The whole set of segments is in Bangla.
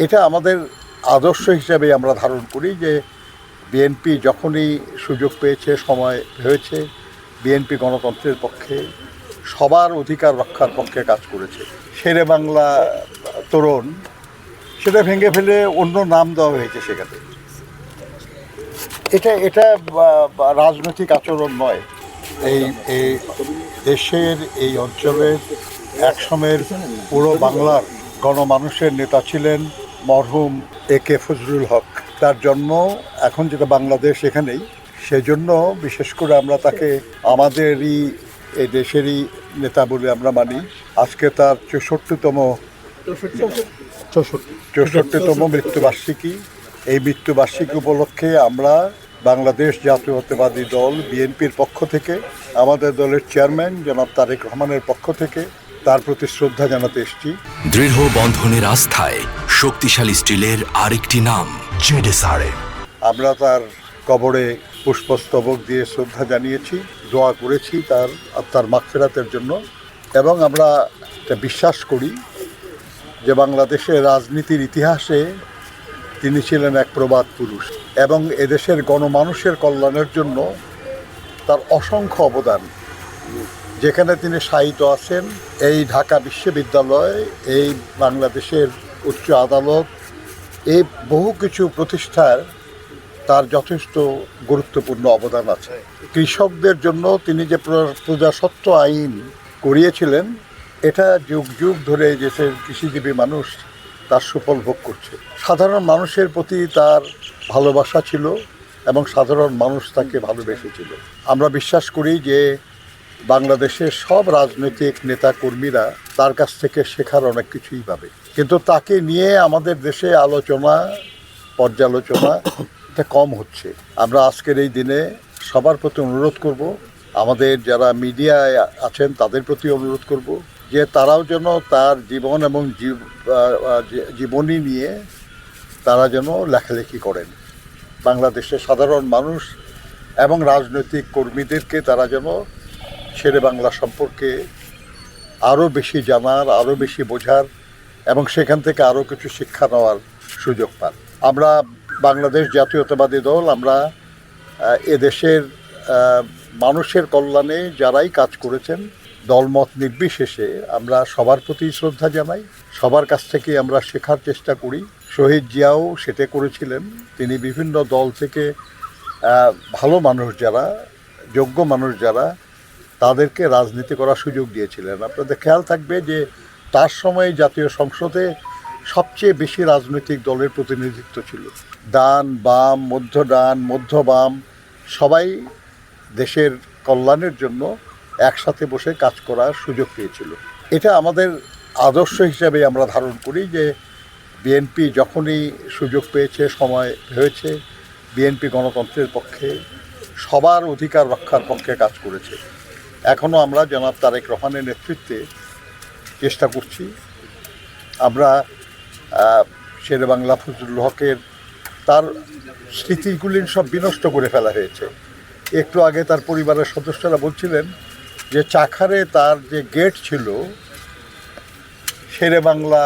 এটা আমাদের আদর্শ হিসাবে আমরা ধারণ করি যে বিএনপি যখনই সুযোগ পেয়েছে, সময় হয়েছে, বিএনপি গণতন্ত্রের পক্ষে, সবার অধিকার রক্ষার পক্ষে কাজ করেছে। শেরে বাংলা তোরণ সেটা ভেঙে ফেলে অন্য নাম দেওয়া হয়েছে সেখানে। এটা রাজনৈতিক আচরণ নয়। এই এই দেশের, এই অঞ্চলের একসময়ের পুরো বাংলার গণমানুষের নেতা ছিলেন মরহুম একে ফজলুল হক। তার জন্ম এখন যেটা বাংলাদেশ এখানেই, সেজন্য বিশেষ করে আমরা তাকে আমাদেরই এই দেশেরই নেতা বলে আমরা মানি। আজকে তার 64তম মৃত্যুবার্ষিকী। এই মৃত্যুবার্ষিকী উপলক্ষে আমরা বাংলাদেশ জাতীয়তাবাদী দল বিএনপির পক্ষ থেকে, আমাদের দলের চেয়ারম্যান জনাব তারেক রহমানের পক্ষ থেকে তার প্রতি শ্রদ্ধা জানাতে এসেছি। দৃঢ় বন্ধনের আস্থায় শক্তিশালী স্টিলের আরেকটি নাম জেডএসআরএম। আমরা তার কবরে পুষ্পস্তবক দিয়ে শ্রদ্ধা জানিয়েছি, দোয়া করেছি তার আত্মার মাগফিরাতের জন্য। এবং আমরা এটা বিশ্বাস করি যে বাংলাদেশের রাজনীতির ইতিহাসে তিনি ছিলেন এক প্রবাদ পুরুষ এবং এদেশের গণমানুষের কল্যাণের জন্য তার অসংখ্য অবদান। যেখানে তিনি শায়িত আছেন, এই ঢাকা বিশ্ববিদ্যালয়, এই বাংলাদেশের উচ্চ আদালত, এই বহু কিছু প্রতিষ্ঠার তার যথেষ্ট গুরুত্বপূর্ণ অবদান আছে। কৃষকদের জন্য তিনি যে প্রজাস্বত্ব আইন করিয়েছিলেন, এটা যুগ যুগ ধরে দেশের কৃষিজীবী মানুষ তার সুফল ভোগ করছে। সাধারণ মানুষের প্রতি তার ভালোবাসা ছিল এবং সাধারণ মানুষ তাকে ভালোবেসেছিল। আমরা বিশ্বাস করি যে বাংলাদেশের সব রাজনৈতিক নেতা কর্মীরা তার কাছ থেকে শেখার অনেক কিছুই পাবে, কিন্তু তাকে নিয়ে আমাদের দেশে আলোচনা, পর্যালোচনা এটা কম হচ্ছে। আমরা আজকের এই দিনে সবার প্রতি অনুরোধ করব, আমাদের যারা মিডিয়ায় আছেন তাদের প্রতি অনুরোধ করব যে তারাও যেন তার জীবন এবং জীবনী নিয়ে তারা যেন লেখালেখি করেন। বাংলাদেশের সাধারণ মানুষ এবং রাজনৈতিক কর্মীদেরকে তারা যেন শেরে বাংলা সম্পর্কে আরও বেশি জানার, আরও বেশি বোঝার এবং সেখান থেকে আরও কিছু শিক্ষা নেওয়ার সুযোগ পান। আমরা বাংলাদেশ জাতীয়তাবাদী দল, আমরা এদেশের মানুষের কল্যাণে যারাই কাজ করেছেন, দলমত নির্বিশেষে আমরা সবার প্রতি শ্রদ্ধা জানাই, সবার কাছ থেকে আমরা শেখার চেষ্টা করি। শহীদ জিয়াও সেটা করেছিলেন। তিনি বিভিন্ন দল থেকে ভালো মানুষ যারা, যোগ্য মানুষ যারা, তাদেরকে রাজনীতি করার সুযোগ দিয়েছিলেন। আপনাদের খেয়াল থাকবে যে তার সময় জাতীয় সংসদে সবচেয়ে বেশি রাজনৈতিক দলের প্রতিনিধিত্ব ছিল। ডান, বাম, মধ্য বাম সবাই দেশের কল্যাণের জন্য একসাথে বসে কাজ করার সুযোগ পেয়েছিল। এটা আমাদের আদর্শ হিসাবে আমরা ধারণ করি যে বিএনপি যখনই সুযোগ পেয়েছে, সময় হয়েছে, বিএনপি গণতন্ত্রের পক্ষে, সবার অধিকার রক্ষার পক্ষে কাজ করেছে। এখনও আমরা জনাব তারেক রহমানের নেতৃত্বে চেষ্টা করছি। আমরা শেরে বাংলা ফজলুল হকের তার স্মৃতিগুলি সব বিনষ্ট করে ফেলা হয়েছে। একটু আগে তার পরিবারের সদস্যরা বলছিলেন যে চাখারে তার যে গেট ছিল শেরে বাংলা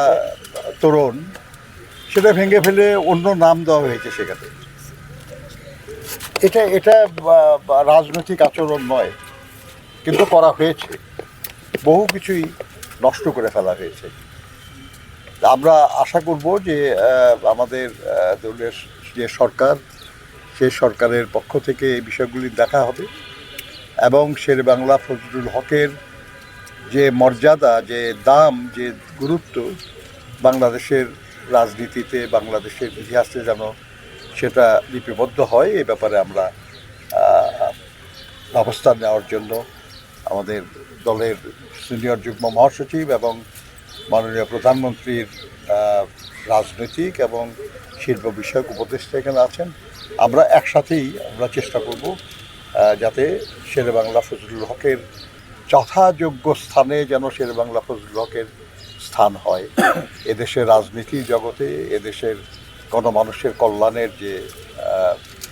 তোরণ, সেটা ভেঙে ফেলে অন্য নাম দেওয়া হয়েছে সেখানে। এটা রাজনৈতিক আচরণ নয়, কিন্তু করা হয়েছে। বহু কিছুই নষ্ট করে ফেলা হয়েছে। আমরা আশা করব যে আমাদের দলের যে সরকার, সেই সরকারের পক্ষ থেকে এই বিষয়গুলি দেখা হবে এবং শেরে বাংলা ফজলুল হকের যে মর্যাদা, যে দাম, যে গুরুত্ব বাংলাদেশের রাজনীতিতে, বাংলাদেশের ইতিহাসে যেন সেটা লিপিবদ্ধ হয়, এ ব্যাপারে আমরা অবস্থান নেওয়ার জন্য আমাদের দলের সিনিয়র যুগ্ম মহাসচিব এবং মাননীয় প্রধানমন্ত্রীর রাজনৈতিক এবং শিল্প বিষয়ক উপদেষ্টা এখানে আছেন। আমরা একসাথেই আমরা চেষ্টা করব যাতে শেরে বাংলা ফজলুল হকের যথাযোগ্য স্থানে যেন শেরে বাংলা ফজলুল হকের স্থান হয় এদেশের রাজনীতি জগতে, এদেশের গণমানুষের কল্যাণের যে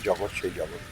জগৎ, সেই জগৎ।